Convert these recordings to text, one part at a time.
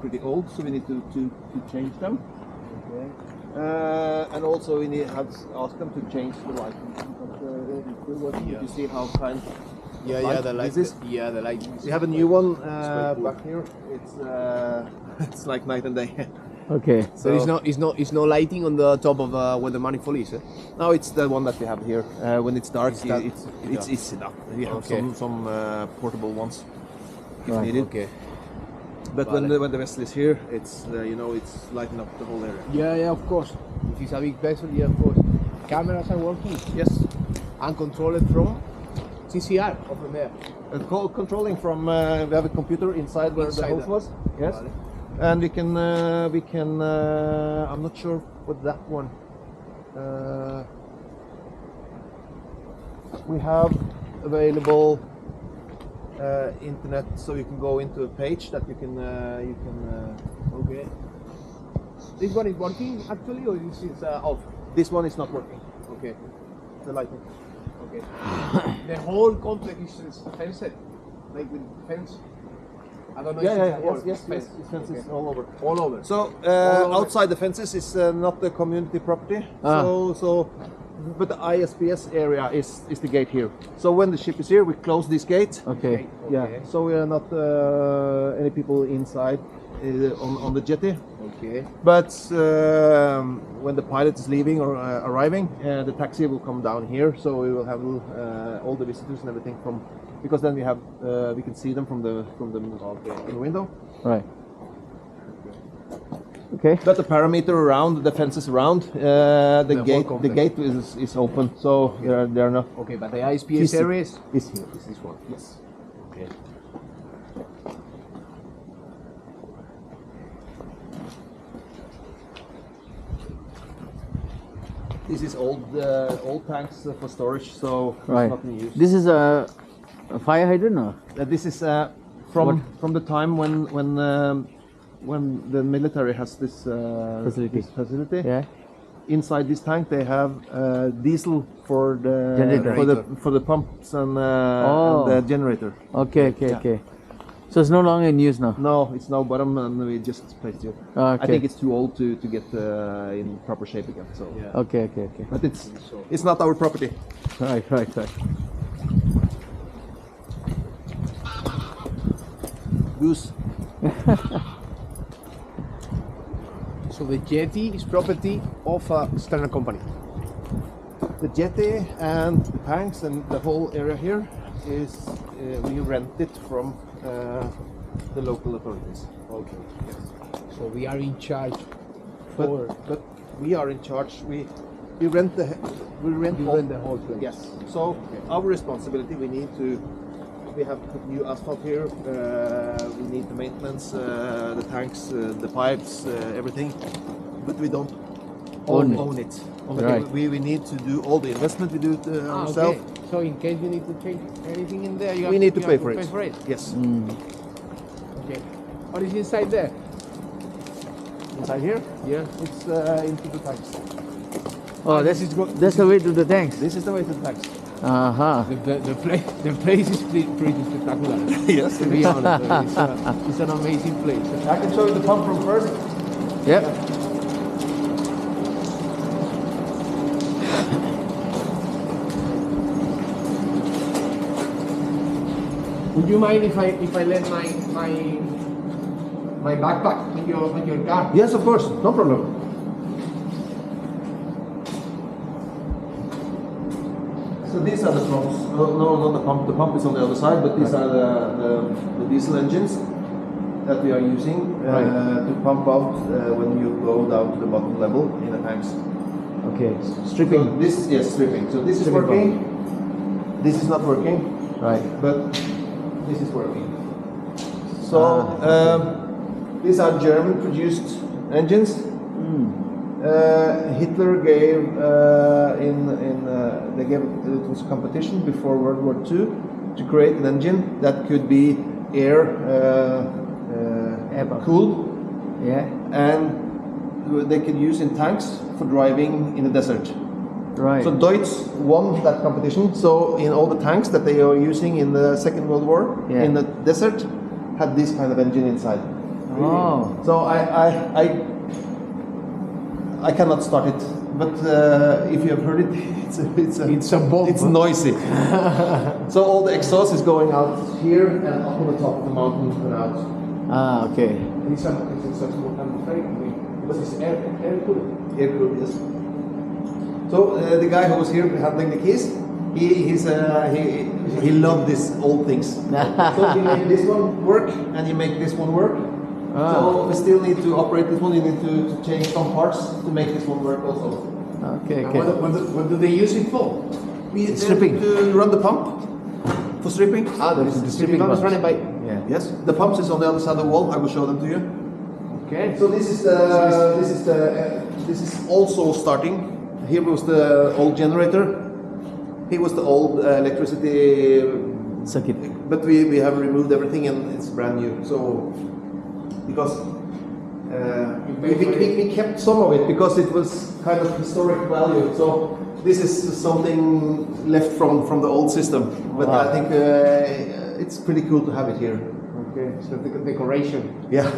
pretty old, so we need to change them. Okay. And also we need have asked them to change the lighting. You see how kind. The light. This is. The light. We have a new one cool. back here. It's it's like night and day. Okay. So It's no lighting on the top of where the manifold is. no, it's the one that we have here. When it's dark, it's yeah. easy enough. We have Okay. some portable ones if Right. needed. Okay. But Vale. when the vessel is here, it's it's lighting up the whole area. Yeah, of course. If it's a big vessel, yeah, of course. Cameras are working. Yes. And controlled from CCR or from there. Controlling from we have a computer inside where the Inside hose the- was. Yes. Vale. And we can I'm not sure what that one. We have available internet, so you can go into a page that you can Okay. This one is working actually, or this is off? This one is not working. Okay. The lighting. Okay. The whole complex is fenced, like with fence. I don't know. Yes. Fences all over. All over. So over. outside the fences is not the community property. But the ISPS area is the gate here. So when the ship is here, we close this gate. Okay. Yeah. So we are not any people inside on the jetty. Okay. But when the pilot is leaving or arriving, the taxi will come down here. So we will have all the visitors and everything from, because then we have we can see them from the in the window. Right. Okay. But the parameter around the fences around the whole gate complex. is open. So they are not. Okay, but the ISPS area is here. Is this one? Yes. okay. This is old tanks for storage, so Right. it's not in use. This is a fire hydrant, or? This is from the time when the military has this facility. Yeah. Inside this tank, they have diesel for the Generator. for the pumps and Oh. the generator. Okay. So it's no longer in use now. No, it's now bottom, and we just placed it. Okay. I think it's too old to get in proper shape again. So, Okay. but it's not our property. Right. Goose. So the jetty is property of a Sterna company. The jetty and the tanks and the whole area here is we rent it from the local authorities. Okay. Yes. So we are in charge. But we are in charge. We rent the whole place. Yes. So our responsibility. We have put new asphalt here. We need the maintenance, the tanks, the pipes, everything. But we don't own it. Right. We need to do all the investment. We do it ourselves. Okay. So in case you need to change anything in there, We need to pay have for pay it. for it. Yes. Okay. What is inside there? Inside here, Yeah. it's into the tanks. Oh, that's the way to the tanks. This is the way to the tanks. The place is pretty spectacular. Yes. To be honest, it's an amazing place. I can show you the pump from first. Yep. Would you mind if I let my backpack in your car? Yes, of course, no problem. So these are the pumps. No, not the pump. The pump is on the other side, but these are the diesel engines that we are using to pump out when you go down to the bottom level in the tanks. Okay. Stripping. So this is stripping. So this is working. This is not working. Right. But this is working. So these are German-produced engines. Hitler gave they gave it was a competition before World War II to create an engine that could be air cooled, and they could use in tanks for driving in the desert. Right. So Deutz won that competition. So in all the tanks that they are using in the Second World War in the desert had this kind of engine inside. really. Oh. So I cannot start it. But if you have heard it, It's a bomb. it's noisy. So all the exhaust is going out here and up on the top of the mountain and out. Ah, okay. It's a small thing because it's air cooled. Air cooled, yes. So the guy who was here handling the keys, he loved these old things. So he made this one work and he make this one work. Ah. So we still need to operate this one. You need to change some parts to make this one work also. Okay, And okay. what do they use it for? Stripping. To run the pump for stripping. Ah, This is the stripping pump is box. running by. Yeah. Yes, the pumps is on the other side of the wall. I will show them to you. Okay. So this is also starting. Here was the old generator. Here was the old electricity, Circuit. but we have removed everything and it's brand new. So because we kept some of it because it was kind of historic value. So this is something left from the old system. But Wow. I think it's pretty cool to have it here. Okay. So the decoration Yeah.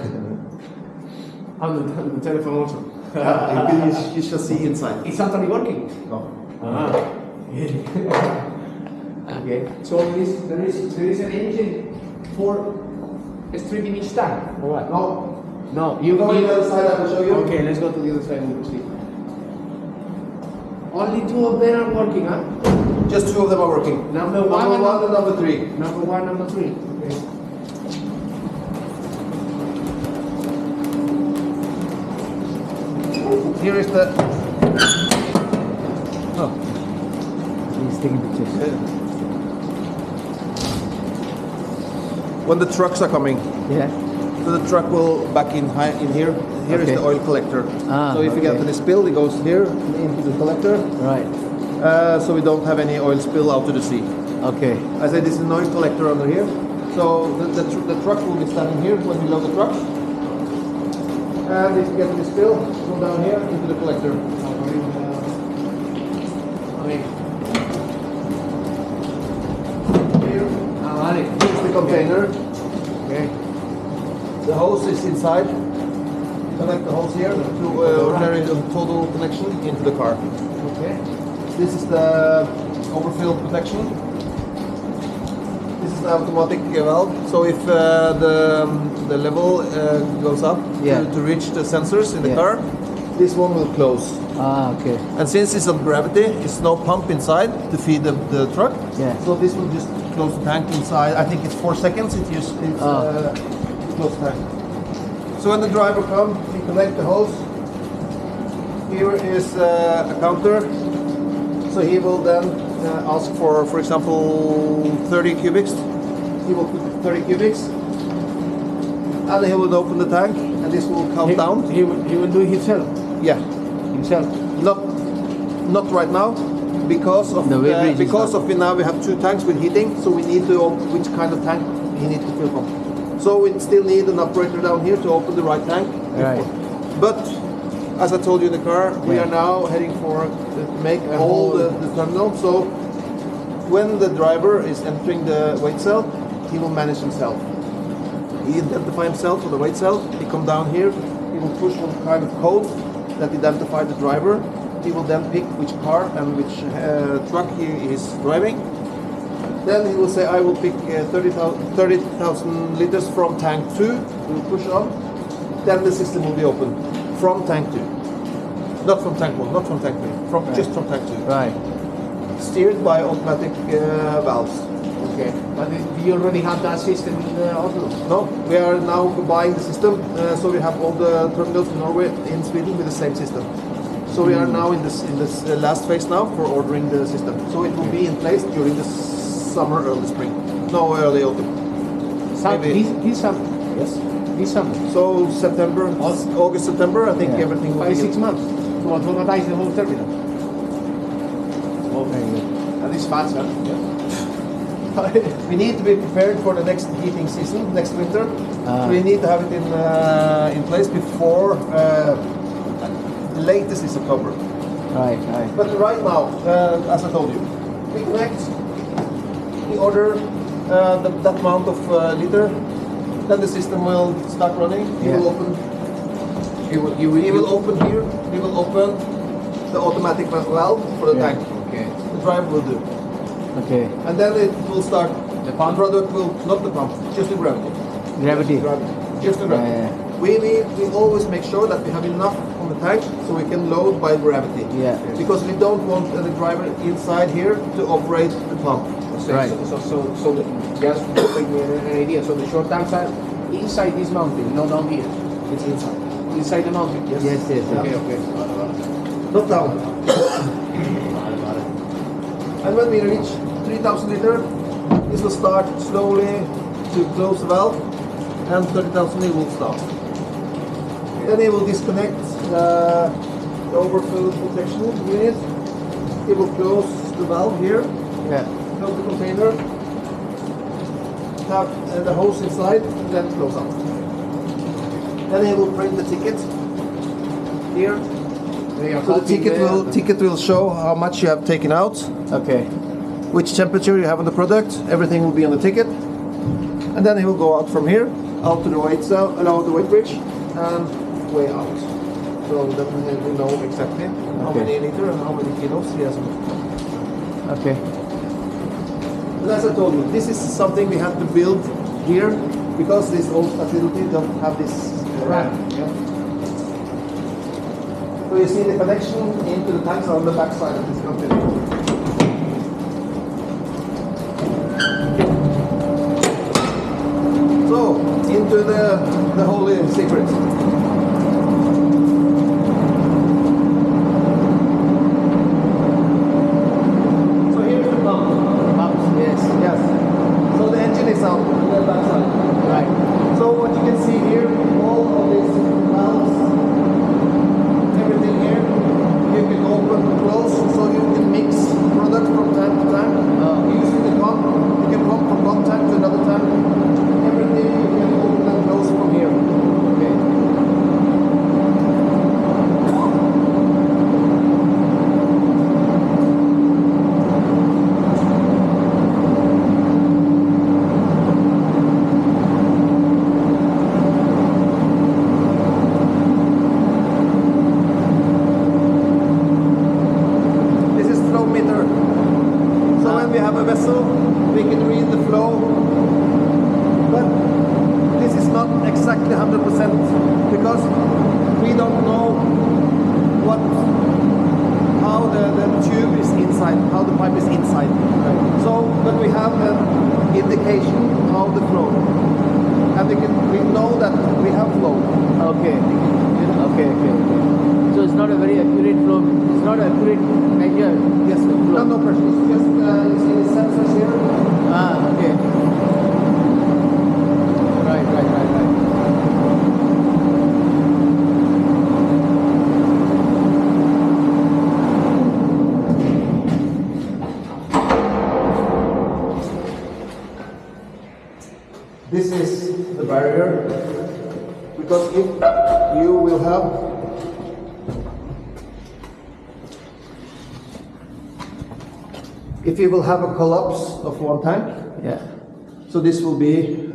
on the telephone also. You shall see inside. It's actually working. No. Okay. So there is an engine for stripping each time. Or what? No. No. You Go to the other side. I will show you. Okay. Let's go to the other side and we'll see. Only two of them are working, huh? Just two of them are working. Number one Number and one and number three. Number one, number three. Okay. Here is the. Oh. He's taking pictures. When the trucks are coming, Yeah. so the truck will back in here. Here is Okay. the oil collector. Ah, So if you get okay. any spill, it goes here into the collector. Right. So we don't have any oil spill out to the sea. Okay. I say this is an oil collector under here. So the truck will be standing here when we load the truck. And if you get any spill, go down here into the collector. Here is the container. Okay. The hose is inside. Connect the hose here to ordinary total connection into the car. Okay. This is the overfill protection. This is the automatic valve. So if the level goes up Yeah. to reach the sensors in the Yeah. car, this one will close. Ah, okay. And since it's on gravity, it's no pump inside to feed the truck. Yeah. So this will just close the tank inside. I think it's 4 seconds. It's close the tank. So when the driver comes, we connect the hose. Here is a counter. So he will then ask for example, 30 cubics. He will put 30 cubics. And he will open the tank and this will count down. He will do it himself. Yeah. Himself. Not right now, because of The weight range is because not- of now we have two tanks with heating, so we need to open which kind of tank he needs to fill from. So we still need an operator down here to open the right tank. Right. But as I told you in the car, we Yeah. are now heading for make all the terminal. So when the driver is entering the weight cell, he will manage himself. He identify himself with the weight cell. He come down here. He will push one kind of code that identify the driver. He will then pick which car and which truck he is driving. Then he will say, I will pick 30,000 liters from tank 2. He will push on. Then the system will be open from tank 2. Not from tank 1, not from tank 3. Just from tank 2. Right. Steered by automatic valves. Okay. But do you already have that system in the Oslo? No, we are now buying the system, so we have all the terminals in Norway, in Sweden with the same system. So we are now in this last phase now for ordering the system. So it will be in place during the summer, early spring. No, early autumn. Maybe. This summer. Yes. This summer. So September, August, September, I think Yeah. everything will 5-6 be. months to automatize the whole terminal. Oh, very good. That is fast, huh? We need to be prepared for the next heating season, next winter. Ah. We need to have it in place before the latest is October. Right, right. But right now, as I told you, we connect, we order that amount of liter, Then the system will start running. He Yeah. will open. He will open here. He will open the automatic valve for the Yeah. tank. Okay. The driver will do. Okay. And then it will start. The pump? product will not the pump, just the gravity. Gravity. Just the gravity. Yeah, We always make sure that we have enough on the tank so we can load by gravity. Yeah. Because we don't want the driver inside here to operate the pump. So, Right. so just to give me an idea. So the short tanks are inside this mountain, not down here. It's inside. Inside the mountain. Yes, yes, yes. Okay, okay. Not down. And when we reach 3,000 liter, this will start slowly to close the valve, and 30,000 it will stop. Then it will disconnect the overflow protection unit. It will close the valve here, Yeah. close the container, have the hose inside, and then close out. Then it will print the ticket here. So the ticket will show how much you have taken out, Okay. which temperature you have on the product. Everything will be on the ticket, and then it will go out from here, out to the weight cell, the weight bridge, and way out. So that we know exactly how Okay. many liter and how many kilos he has. Okay. And as I told you, this is something we have to build here because this old facility don't have this ramp. Yeah. So you see the connection into the tanks are on the back side of this container. So into the holy secret. So here's the pump. Pumps, yes. Yes. So the engine is out on the back side. Right. So what you can see here, all of these valves, everything here, you can open and close, so you can mix product from tank to tank. Using the pump, you can pump from one tank to another tank. Everything you can open and close from here. Okay. This is flow meter. So when we have a vessel, we can read the flow, but this is not exactly 100% because we don't know how the tube is inside, how the pipe is inside. So, but we have an indication how the flow, and we know that we have flow. Okay. Okay, okay, okay. So it's not a very accurate flow. It's not an accurate measure. Yes, no pressure. It's just you see the sensors here. Ah, okay. Right, right, right, right. This is the barrier, because if you will have a collapse of one tank, Yeah. so this will be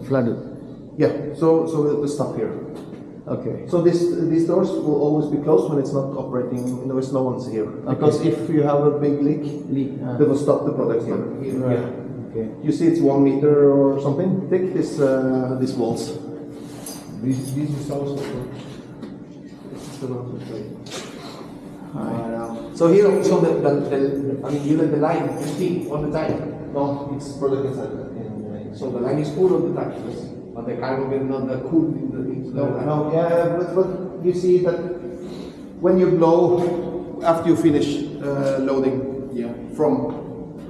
Flooded. yeah. So we'll stop here. Okay. So these doors will always be closed when it's not operating. There is no one's here, because if you have a big leak, they will stop the product here. Right. Yeah. Okay. You see, it's 1 meter or something thick. These walls. This is also. So here, So I mean, you let the line empty on the tank. no, it's product inside. So the line is full of the tank, yes. But the cargo will not cool into the line. No, yeah, but you see that when you blow after you finish loading Yeah. from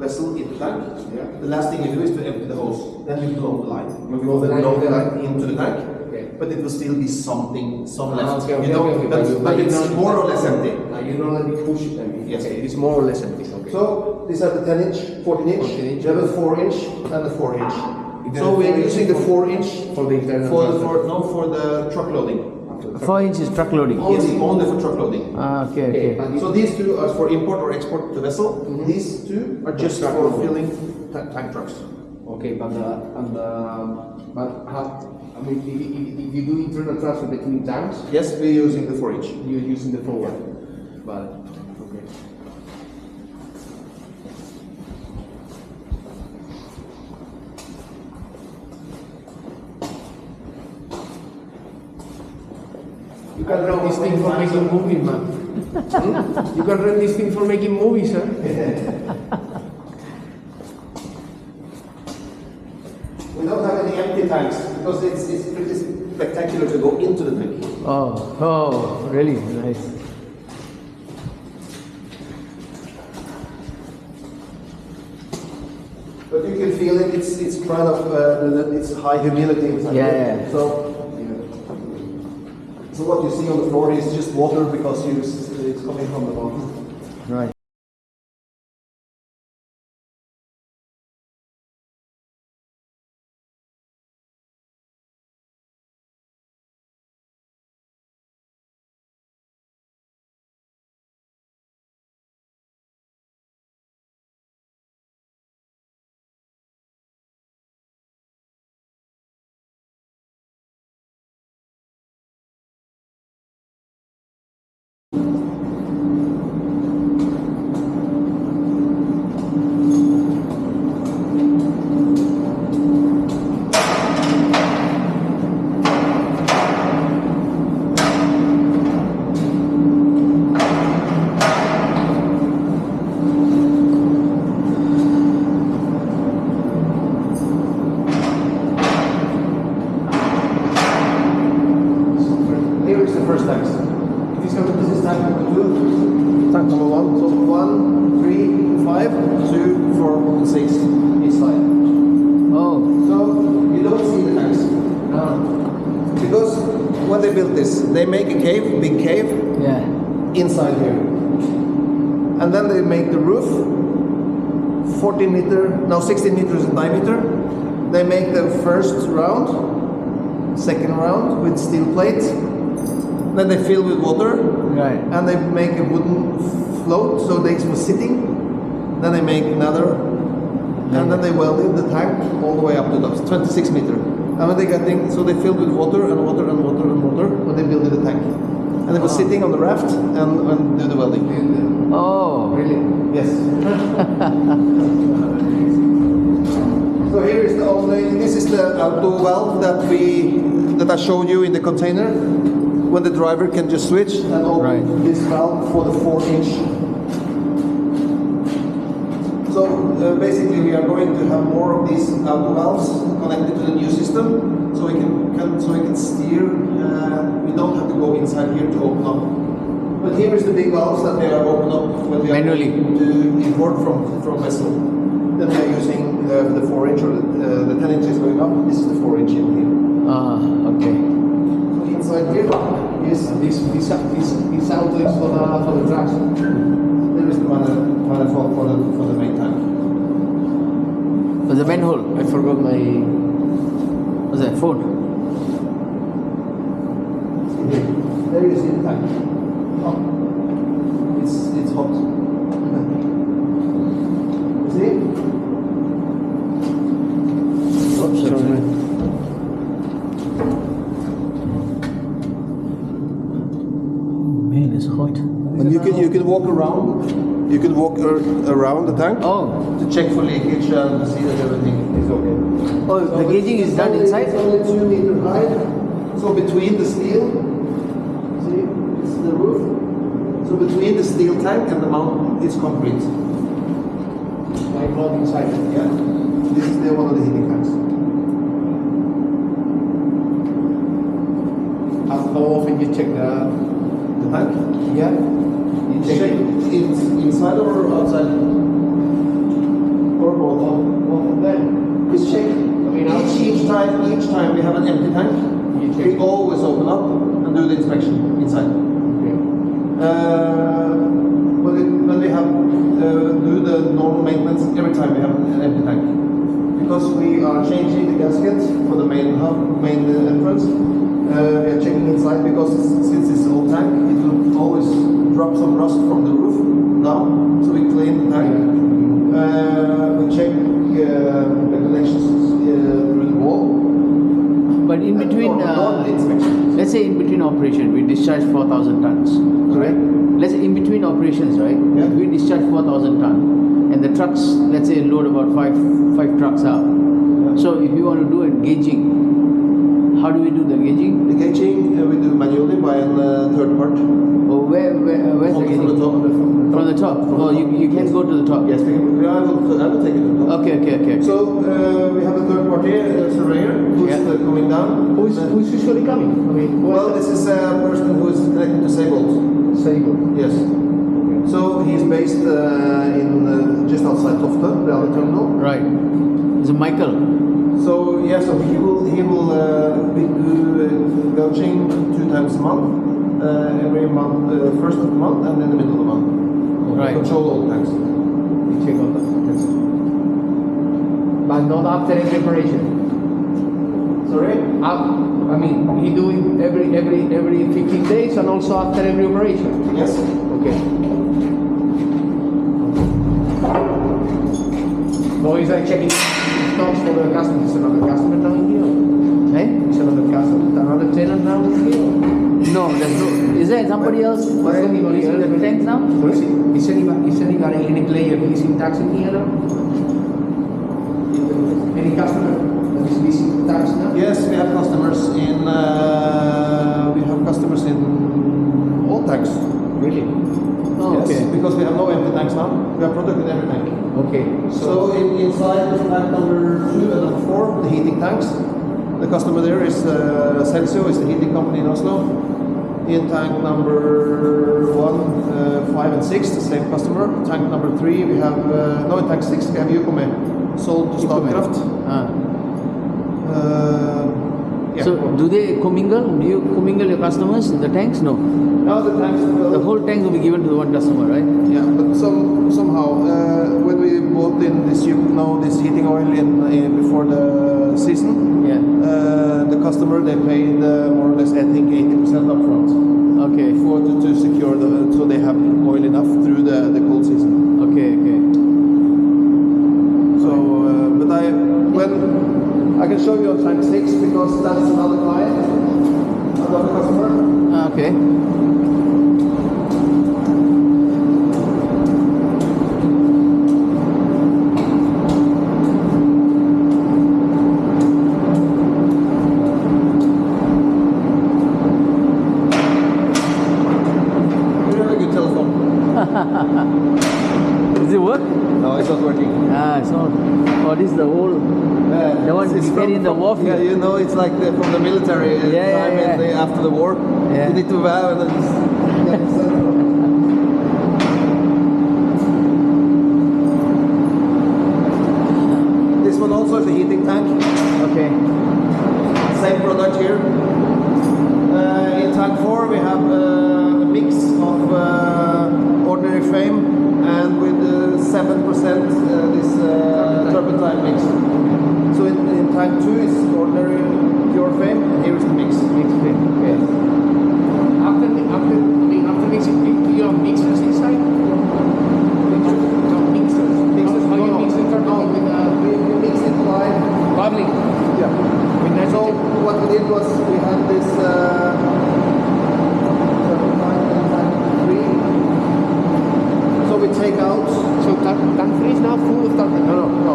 vessel into tank, Yeah. the last thing you do is to empty the hose. Then you blow the line. You blow the line blow the into line into the tank, Okay. but it will still be some left. Okay, okay, You know, okay, but but it's you more or less empty. You don't let it push it, I mean. Yes. Okay, it's more or less empty. Okay. So these are the 10 inch, 14 inch, 14 inch. we have a 4 inch and a 4 inch. Is So there a we're 4 inch using the 4 inch for the internal for the truck loading. 4 inches truck loading. Yes, only for truck loading. Ah, okay, okay. but So these two are for import or export to vessel. These two are just Truck for loading. filling tank trucks. Okay, but how? I mean, if you do internal transfer between tanks, Yes, we're using the 4-inch. you're using the forward. But okay. You can rent this thing for making movies, man. You can rent this thing for making movies, huh? We don't have any empty tanks because it's pretty spectacular to go into the tank. Oh, really nice. But you can feel it. It's kind of it's high humidity inside. Yeah, here. yeah. So what you see on the floor is just water because it's coming from the mountain. Right. Here is the first tank. This is tank number 2. Tank number 1. So 1, 3, 5, 2, 4, 6 each side. Oh, So you don't see the tanks. no. Because when they built this, they make a cave, big cave, Yeah. inside here. And then they make the roof 16 meters in diameter. They make the first round, second round with steel plates. Then they fill with water. Right. And they make a wooden float so they were sitting. Then they make another. And then they welded the tank all the way up to the top, 26 meters. And when they got in, so they filled with water and water and water and water when they built the tank. And they were sitting on the raft and do the welding. Oh, really? Yes. So here is the only. This is the auto valve that I showed you in the container. When the driver can just switch and open Right. this valve for the 4-inch. So basically, we are going to have more of these auto valves connected to the new system, so we can steer. We don't have to go inside here to open up. But here is the big valves that they are open up when we are Manually. going to import from vessel. Then we are using the 4-inch or the 10 inches going up. This is the 4-inch in here. Okay. So inside here is This outlets for the trucks. there is the manifold for the main tank. For the manhole. I forgot my. What's that? Phone. Here. There you see the tank. Oh. It's hot. You see? Oops, sorry. Man, it's hot. And you can walk around. You can walk around the tank Oh, to check for leakage and to see that everything is okay. oh, the gauging is done inside? It's only 2 meters high. So between the steel, see, it's the roof. So between the steel tank and the mountain is concrete. My God inside. Yeah. This is one of the heating tanks. How often you check the tank? Yeah. You check it inside or outside? Or both? Both of them. It's checked. Each time we have an empty tank, You check. we always open up and do the inspection inside. Okay. When we have do the normal maintenance every time we have an empty tank, because we are changing the gasket for the main entrance. We are checking inside because since it's an old tank, it will always drop some rust from the roof down. So we clean the tank. We check the connections between, normal inspection. let's say in between operation, we discharge 4,000 tons. Right? Let's say in between operations, right? Yeah. We discharge 4,000 tons, and the trucks, let's say, load about five trucks out. So if you want to do a gauging, how do we do the gauging? The gauging we do manually by a third part. Or where's the From gauging? the top. From the top. From Oh, the you top. can go to the top. Yes, I will take it to the top. Okay. So we have a third party surveyor who's Yeah. coming down. Who's usually coming? I mean, Well, this is a person who is connected to Seibold. Seibold. Yes. So he's based in just outside Tofte, the other terminal. Right. It's a Michael. So yeah, so he will we do gauging 2 times a month. Every month, first of the month and then the middle of the month. Right. Control all tanks. You check on that. But not after every operation. Sorry? I mean, he do it every 15 days and also after every operation. Yes. Okay. No, he's like checking stocks for the customer. Is another customer now in here? Eh? Is another customer, another tenant now in here? No, there's no. Is there somebody else? Or anybody using else? the tanks now? Is anybody, any player leasing tax in here now? Any customer that is leasing tax now? Yes, we have customers in all tanks. Really? Oh, Yes, okay. because we have no empty tanks now. We have product in every tank. Okay. So inside the tank number 2 and number 4, the heating tanks. The customer there is Celsio, is the heating company in Oslo. In tank number 1, 5 and 6, the same customer. Tank number 3, we have in tank 6 we have Yukome, sold to Statkraft. Ah. Yeah. So do they commingle? Do you commingle your customers in the tanks? No. Now the tanks will, The whole tank will be given to the one customer, right? yeah, but somehow when we bought in this this heating oil in before the season, Yeah. the customer they paid more or less I think 80% upfront Okay. to secure so they have oil enough through the cold season. Okay. So but I can show you on tank 6 because that's another client, another customer. Okay. You have a good telephone. Does it work? No, it's not working. Ah, it's not. Oh, this is the whole. The one It's you carry in the warfare. Yeah, you know, it's like from the military time yeah. after the war. Yeah. You need to vow and then this one also is a heating tank. Okay. Same product here. In tank 4 we have a mix of ordinary frame and with 7% this turpentine mix. So in tank 2 is ordinary pure frame and here is the mix. Mixed frame. Okay. After mixing, do you have mixers inside? No, mixers. Mixers. How you mix the turpentine with We mix it by bubbling? yeah. With So nitrogen? what we did was we had this turpentine in tank 3. So we take out So tank 3 is now full of turpentine? no.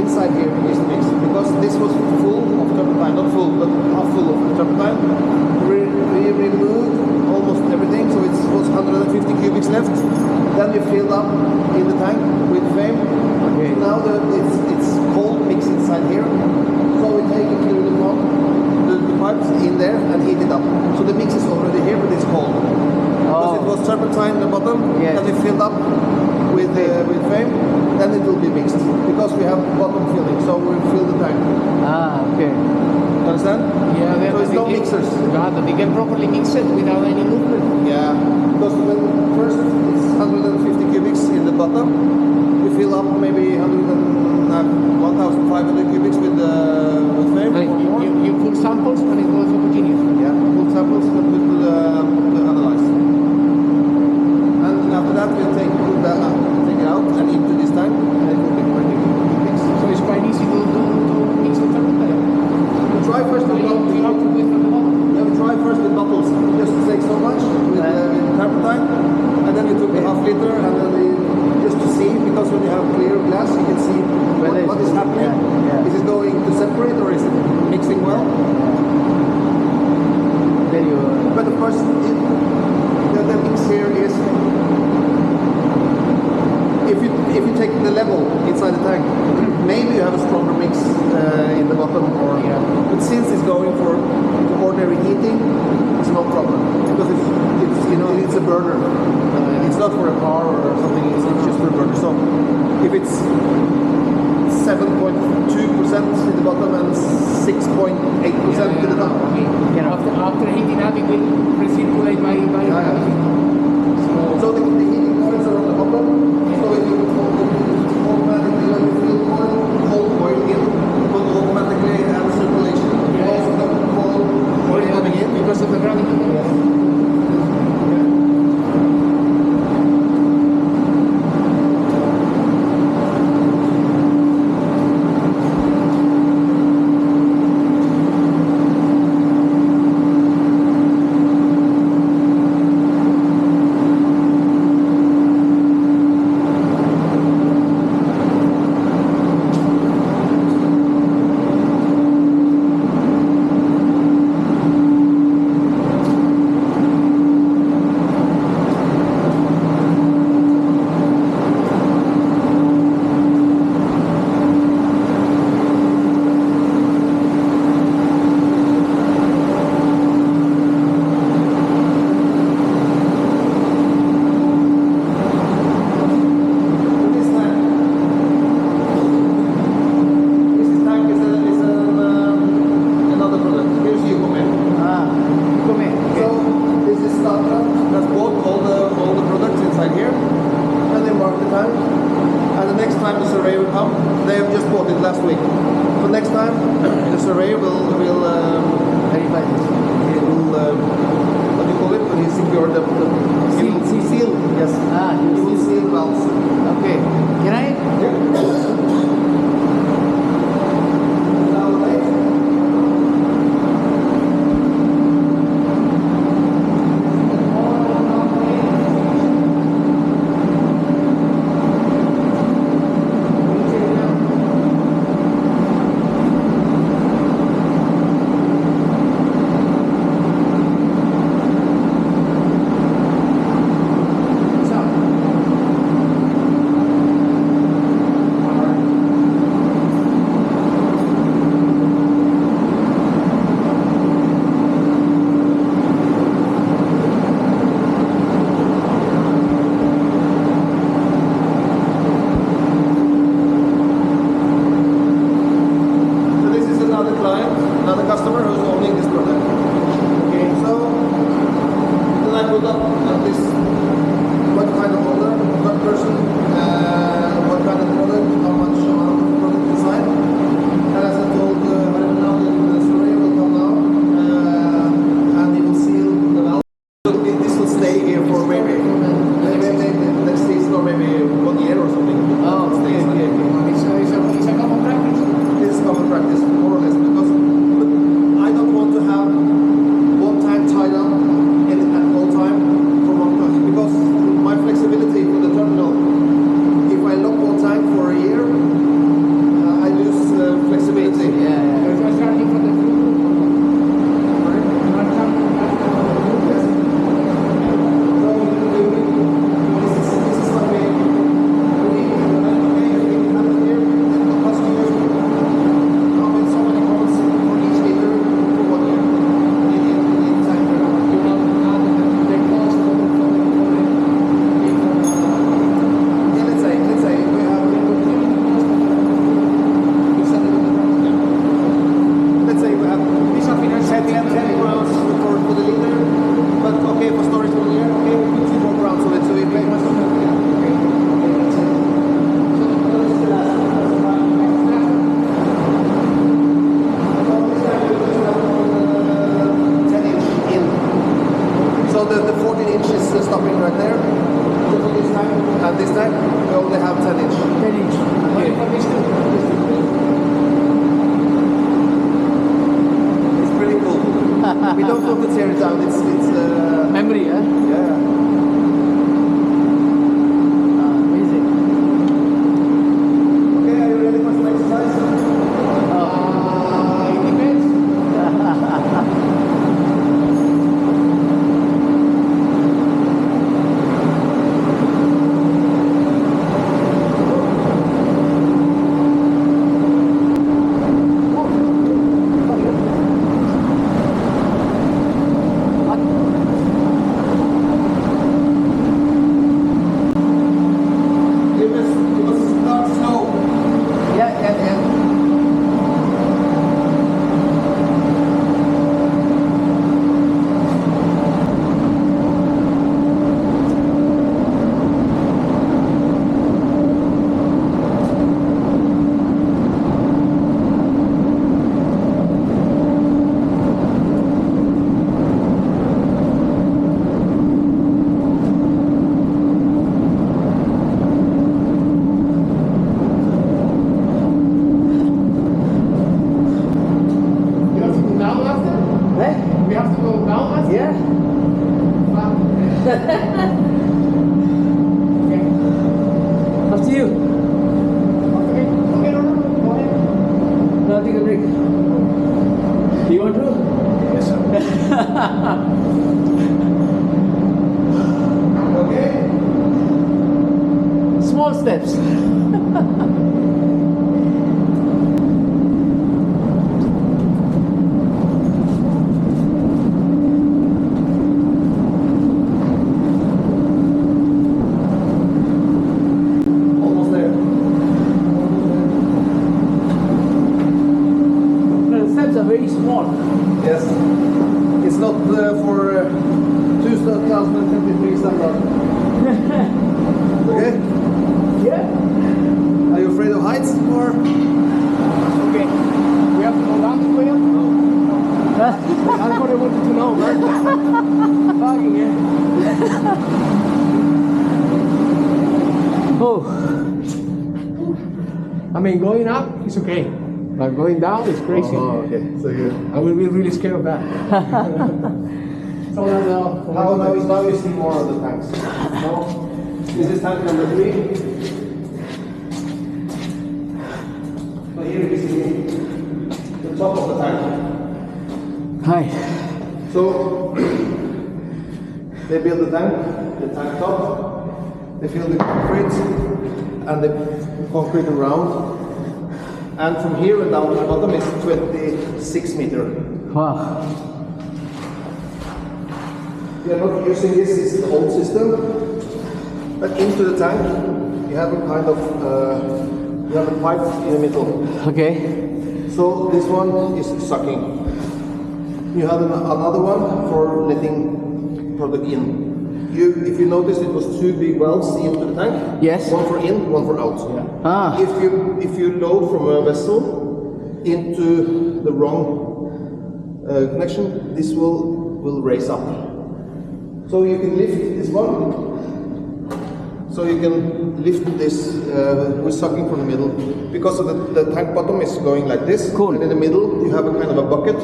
Inside here is mixed because this was full of turpentine, not full, but half full of turpentine. We removed almost everything, so it was 150 cubics left. Then we filled up in the tank with frame. Okay. Now it's cold mix inside here, so we take it through the pipes in there and heat it up. So the mix is already here, but it's cold. Because it was turpentine at the bottom, Yes. then we filled up with frame, then it will be mixed because we have bottom filling, so we fill the tank. Ah, okay. You understand? Yeah, So it's no mixers. But they can properly mix it without any movement. Yeah, because when first it's 150 cubics in the bottom, we fill up maybe 1,500 cubics with frame Like, or more. you put samples and it goes homogeneous. Yeah, full samples that we will analyze. And after that we'll take it out and into this tank and it will be ready to mix. So it's quite easy to mix the turpentine. have to do it from the bottom. Yeah, we tried first with bottles, just to take so much with turpentine, and then we took the half liter, and then we just to see, because when you have clear glass, you can see what is happening. Is it going to separate or is it mixing well? Then you. But of course, the mix here is if you take the level inside the tank, maybe you have a stronger mix in the bottom, or but since it's going for ordinary heating, it's no problem because it's a burner. It's not for a car or something. It's just for a burner. So if it's 7.2% in the bottom and 6.8% in the top. After heating up, it will recirculate by So the heating coils are on the bottom. So if you automatically, when you fill cold oil in, it will automatically have circulation. Also the cold oil coming in because of the gravity. We don't want to tear it down. It's Memory, huh? yeah. Amazing. Okay, are you ready for some exercise? It depends. You must start slow. Yeah. You have to go down after? Hey? We have to go down after? Yeah. Okay. Up to you. Okay, no. Go ahead. No, take a break. You want to? Yes, sir. Okay. Small steps. Almost there. The steps are very small. Yes. It's not for 2023 standard. Okay. Yeah. Are you afraid of heights or? Okay. We have to go down this way? That's what I wanted to know, man. Fucking yeah. Oh. I mean, going up is okay. But going down is crazy. Oh, okay. So you. I will be really scared of that. So Now you see more of the tanks. No. This is tank number 3. So here you see the top of the tank. Hi. So they build the tank top, they fill the concrete and the concrete around. And from here and down to the bottom is 26 meter. Wow. We are not using this, it's the old system. But into the tank, you have a kind of, you have a pipe in the middle. Okay. So this one is sucking. You have another one for letting product in. If you notice, it was 2 big valves into the tank. Yes. One for in, one for out. Ah. If you load from a vessel into the wrong connection, this will raise up. So you can lift this one. So you can lift this with sucking from the middle. Because of the tank bottom is going like this. Cool. And in the middle you have a kind of a bucket.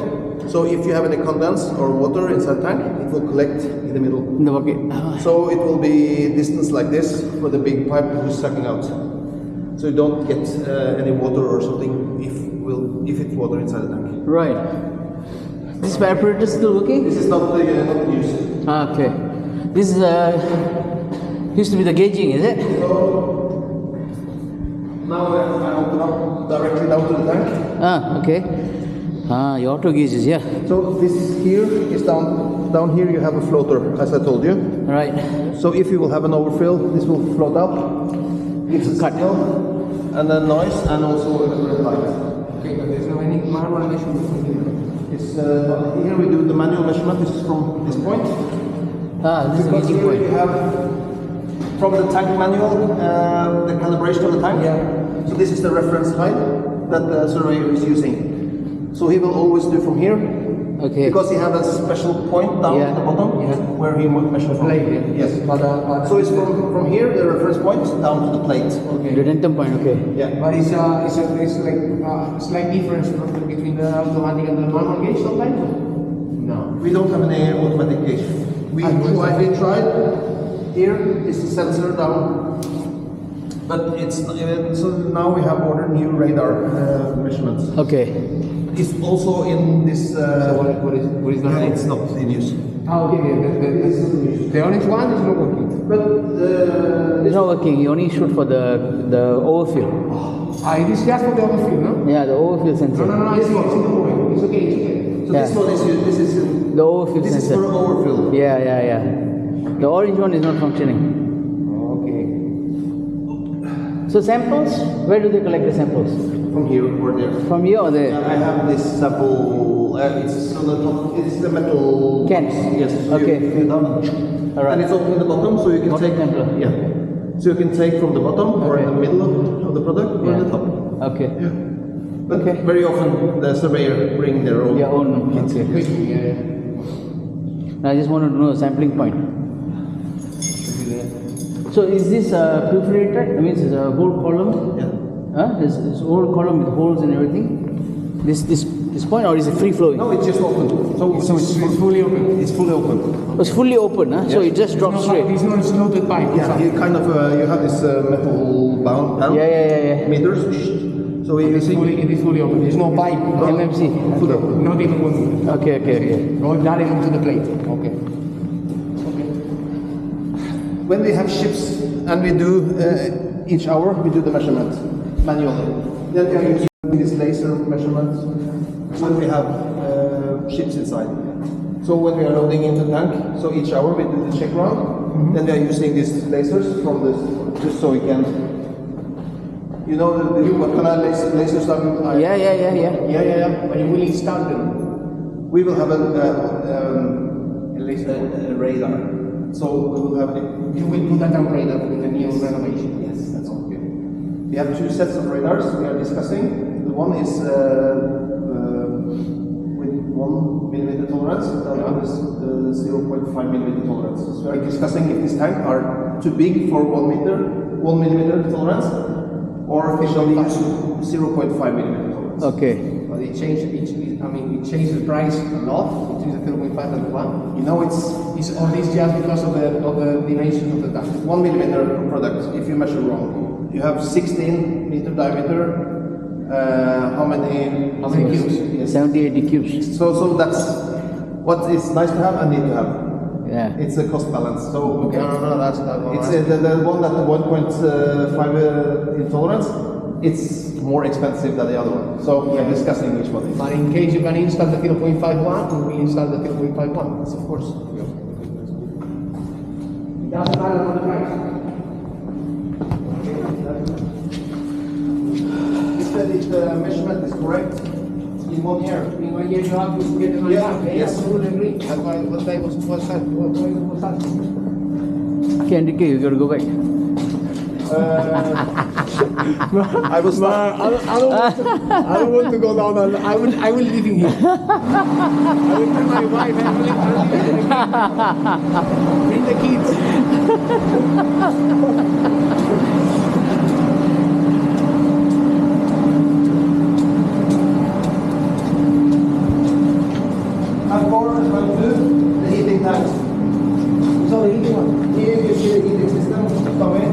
So if you have any condense or water inside the tank, it will collect in the middle. In the bucket. Ah. So it will be distance like this for the big pipe who's sucking out. So you don't get any water or something if it's water inside the tank. Right. This apparatus still working? This is not used. Ah, okay. This is used to be the gauging, is it? So now I open up directly down to the tank. Ah, okay. Ah, your auto gauges, yeah. So this here is down here you have a floater, as I told you. Right. So if you will have an overfill, this will float up, gives a Cut. signal, and then noise, and also a red light. Okay, but there's no any manual measurement here. It's here we do the manual measurement. This is from this point. Ah, this is a Because gauging here you point. have from the tank manual the calibration of the tank. Yeah. So this is the reference height that the surveyor is using. So he will always do from here. Okay. Because he has a special point down Yeah. at the bottom Yeah. where he measures from. Plate, yeah. Yes. But So it's from here, the reference point, down to the plate. okay. The dentum point, okay. Yeah. But it's like slight difference between the automatic and the manual gauge sometimes? No. We We don't have any automatic gauge. We tried. Here is the sensor down, but it's so now we have ordered new radar measurements. Okay. It's also in this. What is that? It's not in use. Oh, okay. The orange one is not working. But It's not working. You only shoot for the overfill. It is just for the overfill, no? Yeah, the overfill sensor. No, it's not. It's okay. It's okay. so Yeah. this one is this is The overfill this is sensor. for overfill. Yeah. The orange one is not functioning. Okay. So samples, where do they collect the samples? From here or there. From here or there? I have this sample. It's on the top. It's the metal Cans? Yes. Okay. You fill down. All right. And it's open in the bottom, so you can Bottom take. temperature. Yeah. So you can take from the bottom or in the middle of the product or in the top. Okay. But Okay. very often the surveyor bring their own. Your own. kits. Okay. Yeah. I just wanted to know the sampling point. So is this perforated? I mean, it's a whole column? Yeah. It's a whole column with holes and everything? This point, or is it free flowing? No, it's just open. So It's fully open. It's fully open. It's fully open, huh? So it just drops straight. It's not slotted pipe. Yeah, you kind of you have this metal bound panel. Yeah. Meters. So we're It is fully open. There's no pipe. MMC. Fully open. Not even one. Okay. Go direct onto the plate. Okay. When we have ships and we do each hour, we do the measurement manually. Then we are using these laser measurements when we have ships inside. So when we are loading into the tank, so each hour we do the check run. Then we are using these lasers from this, just so we can, you know, what kind of lasers are? Yeah. Yeah. But you will install them. We will have a radar. So we will have You will put that on radar with the new renovation. Yes, that's all good. We have two sets of radars we are discussing. The one is with 1 millimeter tolerance, and the other is 0.5 millimeter tolerance. So we are discussing if these tanks are too big for 1 millimeter tolerance, or if we shall use 0.5 millimeter tolerance. Okay. But it changed the price a lot between the 0.5 and the 1. You know, it's All this just because of the dimension of the tank. 1 millimeter product if you measure wrong. You have 16 meter diameter. How many cubes? Yes. 70-80 cubes. So that's what is nice to have and need to have. Yeah. It's a cost balance. So Okay. No, that's that one. it's the one that 1.5 in tolerance. It's more expensive than the other one. So we are discussing which one is. But in case you can install the 0.51, we will install the 0.51. Of course. It doesn't matter for the price. If the measurement is correct in 1 year. In 1 year you have to get the money Yes, back. yes. I totally agree. That's why what I was that. Okay, Enrique, you gotta go back. I was not. I don't want to go down. I will leave him here. I will bring my wife and bring the kids. And for the heating tanks. So the heating one. Here you see the heating system coming.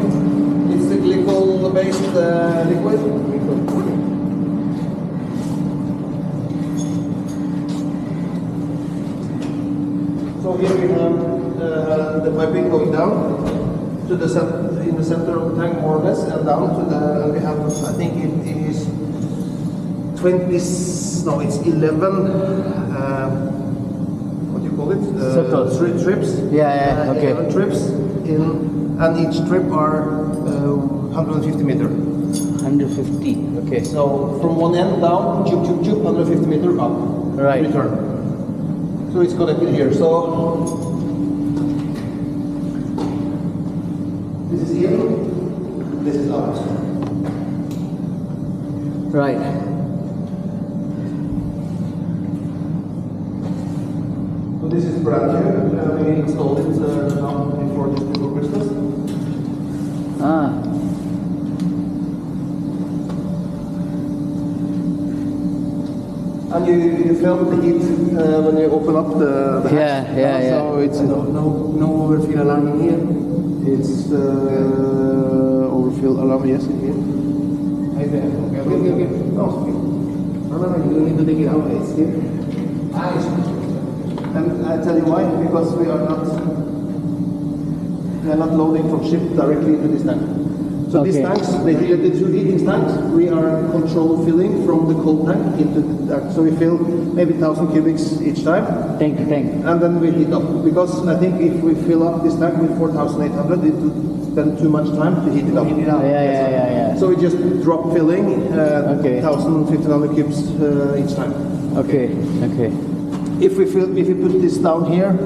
It's the glycol-based liquid. So here we have the piping going down to the in the center of the tank, more or less, and down to the. And we have, I think it is 20. No, it's 11. What do you call it? Circles. Trips. Yeah, okay. 11 trips in, and each trip are 150 meter. 150. Okay. So from one end down, 150 meter up. Right. Return. So it's connected here. So this is in, this is out. Right. So this is brand new. We installed it now before Christmas. Ah. And and you felt the heat when you open up the hatch. Yeah. So it's no overfill alarm in here. It's overfill alarm, yes, in here. Okay. No, you don't need to take it out. It's here. And I tell you why, because we are not loading from ship directly into this tank. So these tanks, the two heating tanks, we are control filling from the cold tank into the tank. So we fill maybe 1,000 cubics each time. Tank. And then we heat up. Because I think if we fill up this tank with 4,800, it would spend too much time to heat it up. Yeah. So we just drop filling 1,000, 1,500 cubes each time. Okay. If we put this down here,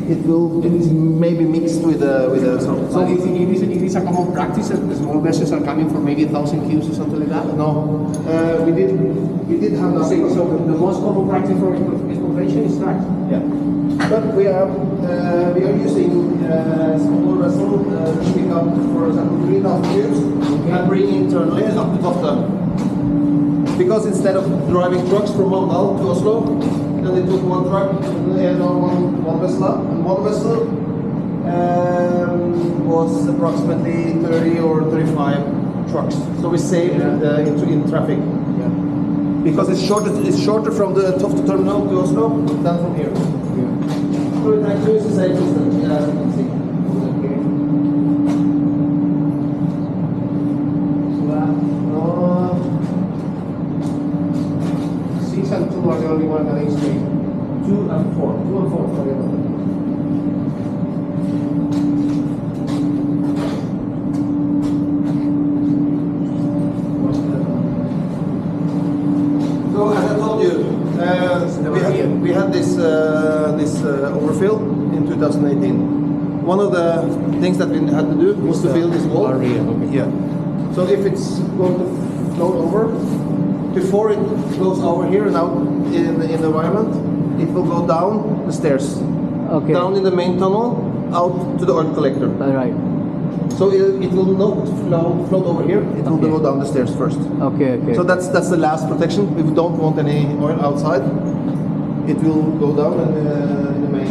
it will maybe mixed with the So it is a common practice that the small vessels are coming for maybe 1,000 cubes or something like that? No, we did have that. So the most common practice for exploration is that. Yeah, but we are using smaller vessel to pick up, for example, 3,000 cubes and bring internally up to Tofte. Because instead of driving trucks from Mandal to Oslo, then they took one truck and one vessel up, and one vessel was approximately 30 or 35 trucks. So we saved in traffic. Yeah. Because it's shorter from the Tofte terminal to Oslo than from here. So it actually is the same system, as you can see. Okay. So 6 and 2 are the only one that is straight. 2 and 4. 2 and 4, sorry about that. So as I told you, we had this overfill in 2018. One of the things that we had to do was to fill this wall. Yeah. So if it's going to float over, before it goes over here and out in the environment, it will go down the stairs. Okay. Down in the main tunnel, out to the oil collector. All right. So it will not float over here. It will go down the stairs first. Okay. So that's the last protection. We don't want any oil outside. It will go down in the main.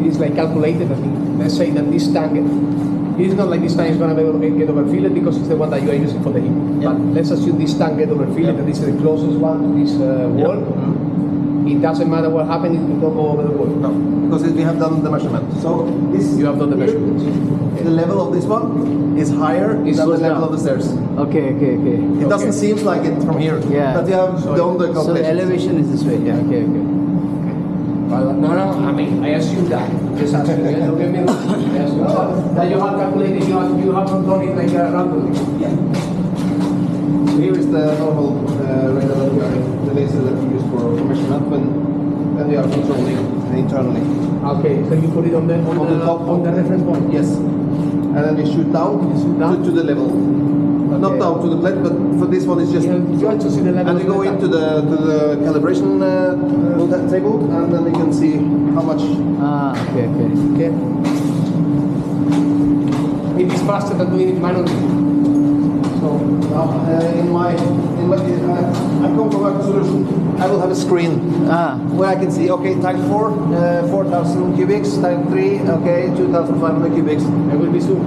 It is like calculated. I think. Let's say that this tank, it is not like this tank is going to get overfilled because it's the one that you are using for the heat. Yeah. But let's assume this tank get overfilled, that is the closest one to this wall. It doesn't matter what happens, it will not go over the wall. No, because we have done the measurement. So this You have done the here, measurements. The level of this one is higher than the goes level down. of the stairs. Okay. It doesn't seem like it from here. Yeah. But we have done the So the calculations. elevation is this way. Yeah. Okay. Well, no, I mean, I assume that. Just assume that. Don't get me wrong. I assume that you have calculated, you have not done it like randomly. Yeah. Here is the normal radar that we are, the laser that we use for measurement when we are controlling internally. Okay, so you put it on the top on the reference point. Yes. And then we shoot down, To the level. Not Okay. down to the plate, but for this one it's just. You have to see the level. And we go into the calibration table, and then you can see how much. Okay. Okay. It is faster than doing it manually. So I come from a solution. I will have a screen where I can see. Okay, tank 4, 4,000 cubics. Tank 3, okay, 2,500 cubics. I will be soon.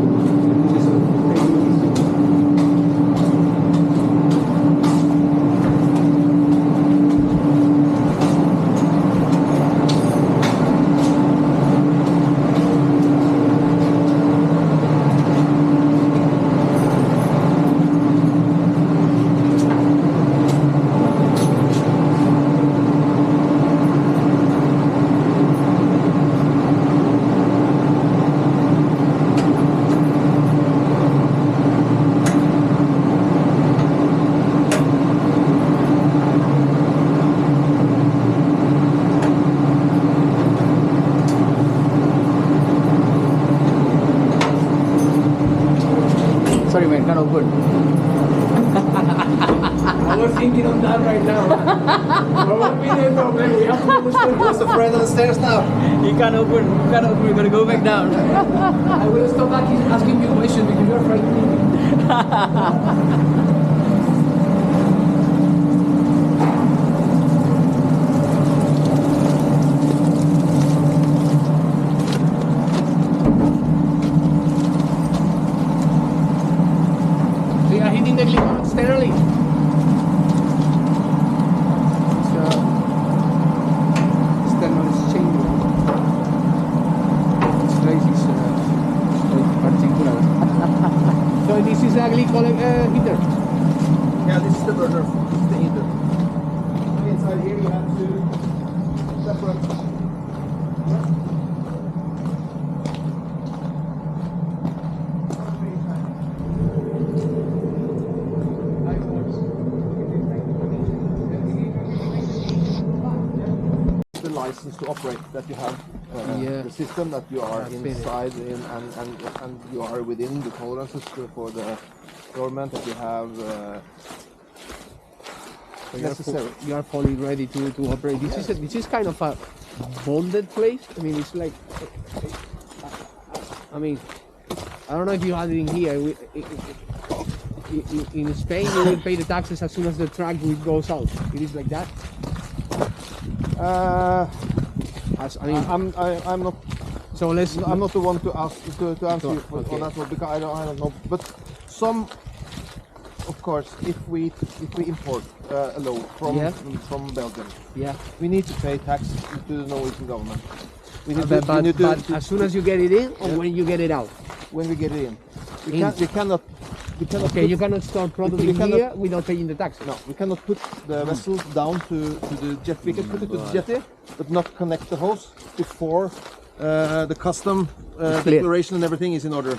Sorry, man. Can't open. I was thinking on that right now. What would be the problem? We have to understand. What's the friend on the stairs now? You can't open. You can't open. You gotta go back down. I will stop back asking you questions because you are frightening me. So you are hitting the glycol steadily. External exchange. It's crazy, particular. So this is a glycol heater. Yeah, this is the burner. This is the heater. Inside here you have two separate. The license to operate that you have, Yeah. the system that you are I've seen it. inside in, and you are within the tolerances for the government that you have. So Necessary. you are fully ready to operate. This is kind of a bonded place. I mean, it's like, I mean, I don't know if you have it in here. In Spain, you will pay the taxes as soon as the truck goes out. It is like that. I mean, I'm not. so let's. I'm not the one to ask to answer you Okay. on that one because I don't know. But some, of course, if we import a load from Belgium, Yeah. we need to pay tax to the Norwegian government. We need But, to, we need to, but as soon as you get it in, or when you get it out. when we get it in, we In. cannot. We cannot Okay, put, you cannot start producing we cannot- here without paying the taxes. no, we cannot put the vessel down to the jet. We can put it to the jetty, but not connect the hose before the custom clear. declaration and everything is in order.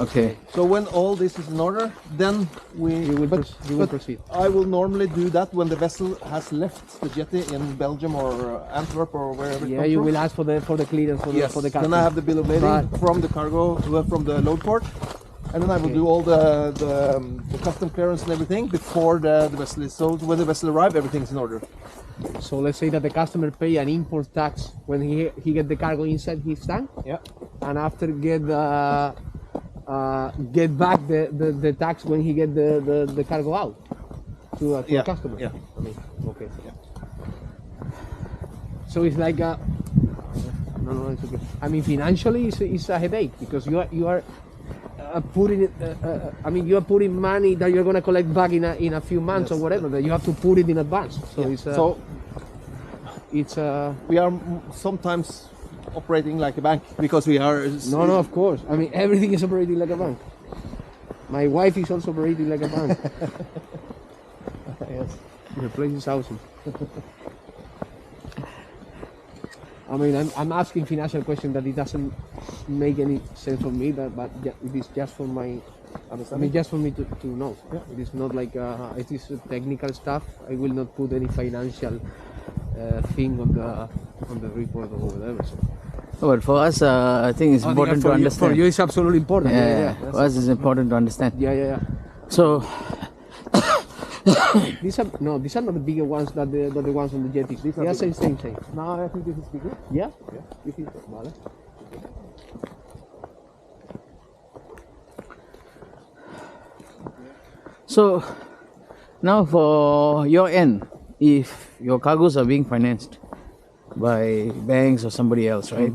Okay. So when all this is in order, then You will proceed. I will normally do that when the vessel has left the jetty in Belgium or Antwerp or wherever. Yeah, it you comes will ask for the clearance for Yes. the Then customs. I have the bill of lading But- from the cargo, from the load port, and then I will Okay. do all the custom clearance and everything before the vessel is. So when the vessel arrives, everything's in order. So let's say that the customer pay an import tax when he get the cargo inside his tank, Yeah. and after get back the tax when he get the cargo out to Yeah, the customer. yeah. I mean, okay. So it's like a, no, it's okay. I mean, financially, it's a headache because you are putting it. I mean, you are putting money that you're gonna collect back in a few months Yes. or whatever. That you have to put it in advance. So Yeah. it's So it's we are sometimes operating like a bank because we are. no, of course. I mean, everything is operating like a bank. My wife is also operating like a bank. Yes. The place is awesome. I mean, I'm asking financial question that it doesn't make any sense for me, but it is just for my, I mean, just for me to know. Yeah. It is not like it is technical stuff. I will not put any financial thing on the report or whatever. So. But for us, I think it's important to understand. For you, it's absolutely important. Yeah, for us, it's important to understand. Yeah. So, These are not the bigger ones that the ones on the jetties. These are They are bigger. same. No, I think this is bigger. Yeah. This is smaller. so now for your end, if your cargoes are being financed by banks or somebody else, right?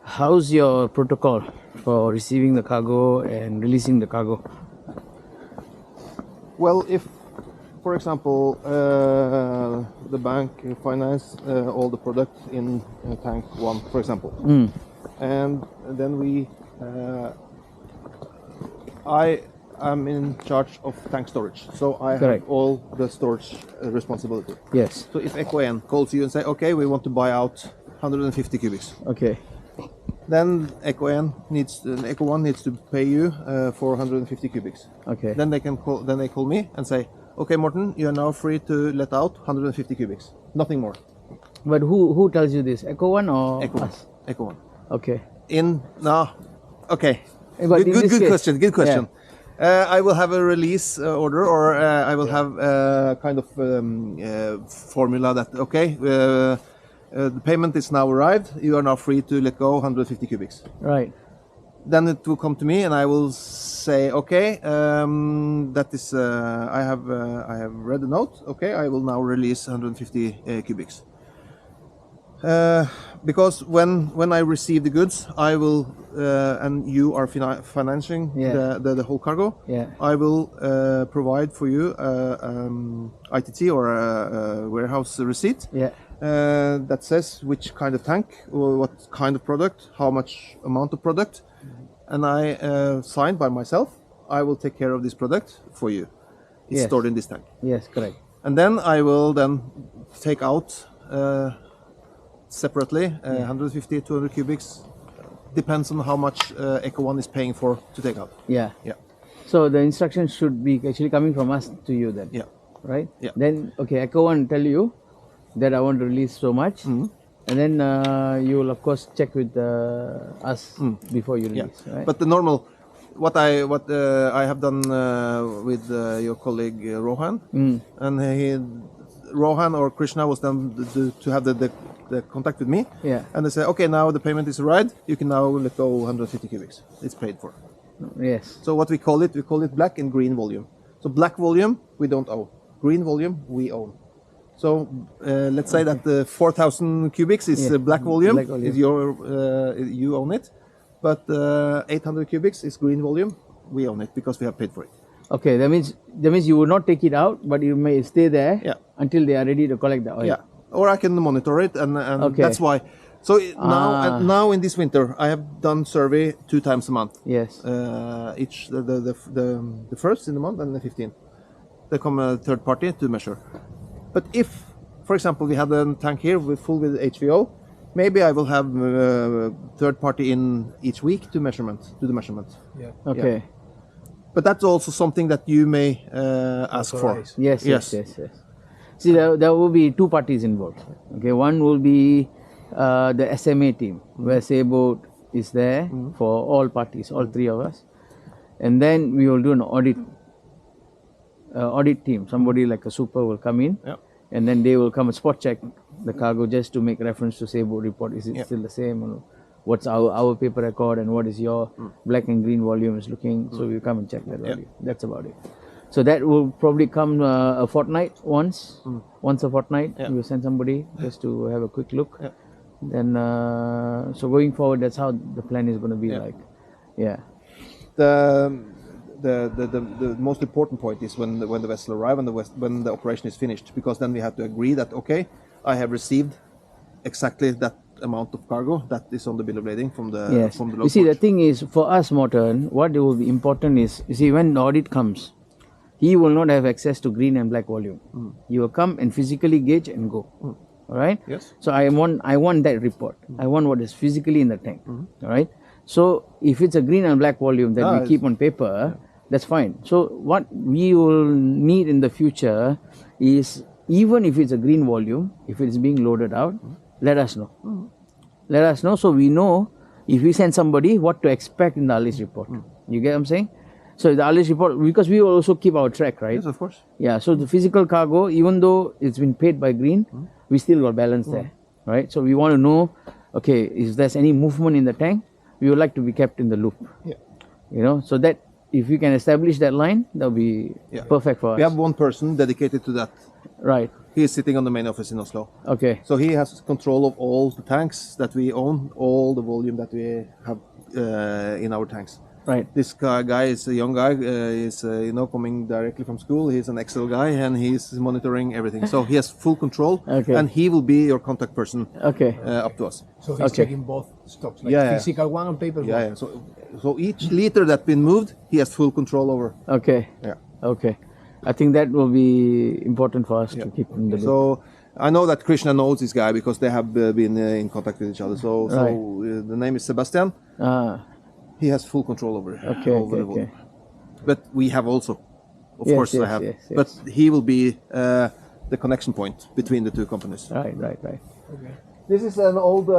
How's your protocol for receiving the cargo and releasing the cargo? Well, if, for example, the bank finance all the products in tank 1, for example, and then I am in charge of tank storage, so I Correct. have all the storage responsibility. Yes. So if EcoN calls you and say, okay, we want to buy out 150 cubics, Okay. then EcoN needs, Eco1 needs to pay you for 150 cubics. Okay. Then they call me and say, okay, Morten, you are now free to let out 150 cubics, nothing more. But who tells you this? Echo One or Eco1. us? Eco1. Okay. Okay. But in this Good case- question. Good question. I will have a release order, or I will have a kind of formula that the payment is now arrived. You are now free to let go 150 cubics. Right. then it will come to me, and I will say, okay, that is, I have read the note. Okay, I will now release 150 cubics. Because when I receive the goods, I will, and you are financing the whole cargo. Yeah. I will provide for you ITT or a warehouse receipt. Yeah. That says which kind of tank, or what kind of product, how much amount of product, and I signed by myself. I will take care of this product for you. It's stored in this tank. Yes, correct. And then I will then take out separately 150, 200 cubics. Depends on how much Echo One is paying for to take out. Yeah. Yeah. So the instructions should be actually coming from us to you then. Yeah. Right? Yeah. Then, okay, Echo One tell you that I want to release so much. And then you will of course check with us before you release. Right? But the normal, what I have done with your colleague Rohan, and Rohan or Krishna was done to have the contact with me. Yeah. And they say, okay, now the payment is arrived. You can now let go 150 cubics. It's paid for. Yes. So what we call it black and green volume. So black volume we don't own. Green volume we own. So let's say that the 4,000 cubics is black volume. Black volume. Is you own it, but 800 cubics is green volume. We own it because we have paid for it. Okay, that means you will not take it out, but you may stay there until they are ready to collect the oil. Yeah, or I can monitor it, and that's why. So now in this winter, I have done survey 2 times a month. Yes. Each the first in the month and the 15th. There come a third party to measure. But if, for example, we had a tank here full with HVO, maybe I will have third party in each week to do the measurement. Yeah. Okay. Yeah. But that's also something that you may ask for. Yes. See, there will be 2 parties involved. Okay, one will be the SMA team, where Sailboat is there for all parties, all 3 of us, and then we will do an audit team. Somebody like a super will come in, and then they will come and spot check the cargo just to make reference to Sailboat report. Is it still the same? Or what's our paper record, and what is your black and green volume is looking? So we come and check that value. That's about it. So that will probably come a fortnight once a fortnight. We will send somebody just to have a quick look. Then so going forward, that's how the plan is going to be like. Yeah. The most important point is when the vessel arrives and when the operation is finished, because then we have to agree that okay, I have received exactly that amount of cargo that is on the bill of lading from the local. You see, the thing is, for us, Morton, what will be important is, you see, when the audit comes, he will not have access to green and black volume. He will come and physically gauge and go. All right. Yes. So I want that report. I want what is physically in the tank. All right. So if it's a green and black volume that we keep on paper, that's fine. So what we will need in the future is, even if it's a green volume, if it's being loaded out, let us know. Let us know, so we know if we send somebody what to expect in the ALIS report. You get what I'm saying? So the ALIS report, because we will also keep our track, right? Yes, of course. Yeah, so the physical cargo, even though it's been paid by green, we still got balance there, right? So we want to know, okay, if there's any movement in the tank, we would like to be kept in the loop. Yeah. You know, so that if we can establish that line, that'll be perfect for us. We have one person dedicated to that. Right. He is sitting on the main office in Oslo. Okay. So he has control of all the tanks that we own, all the volume that we have in our tanks. Right. This guy is a young guy, is coming directly from school. He's an Excel guy, and he's monitoring everything. So he has full control, and he will be your contact person. Okay. Up to us. So he's checking both stocks, like physical one and paper one. Yeah. So each liter that's been moved, he has full control over. Okay. Yeah. Okay. I think that will be important for us to keep in the loop. So I know that Krishna knows this guy because they have been in contact with each other. So the name is Sebastian. He has full control over the volume. But we have also, of course, I have. Yes. But he will be the connection point between the 2 companies. Right. Okay. This is an old